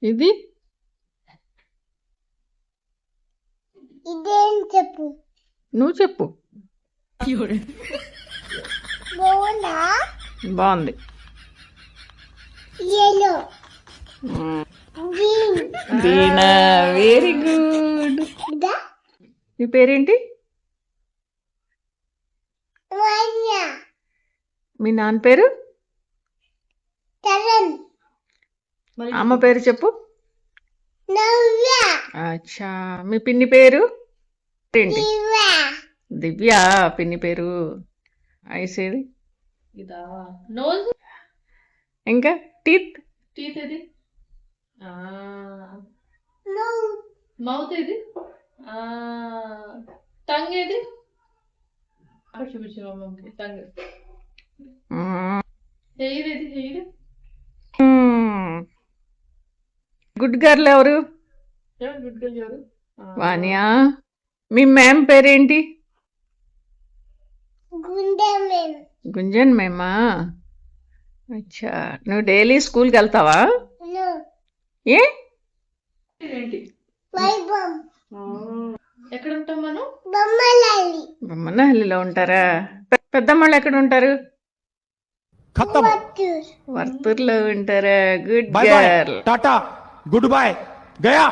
ఇది ఇదేం చెప్పు. నువ్వు చెప్పు. బాగుందా? బాగుంది. yellow green దీనా వెరీ గుడ్. da నీ పేరేంటి? vanya మీ నాన్న పేరు? taran అమ్మ పేరు చెప్పు. navya అచ్చా. మీ పిన్ని పేరు ఏంటి? diva దివ్య పిన్ని పేరు. ఐసేది ఇదా నోజ్ ఇంకా టీత్ టీత్ ఏది no మౌత్ ఏది టంగ్ ఏది అక్కడ చూపించు మమ్మకి టంగ్ హెయిర్ ఏది హెయిర్ గుడ్ గర్ల్ ఎవరు? ఎవరు గుడ్ గర్ల్ ఎవరు వానియా. మీ మ్యామ్ పేరేంటి? gundamem గుంజన్ మేమా. అచ్చా. నువ్వు డైలీ స్కూల్కి వెళ్తావా? no ఏ ఏంటి vaibam ఎక్కడ ఉంటాం మనం bammalali బొమ్మనహల్లిలో ఉంటారా? పెద్దమ్మాళ్ళు ఎక్కడ ఉంటారు? खत्म vatur వర్తూర్లో ఉంటారా? Good bye bye girl. Tata good bye गया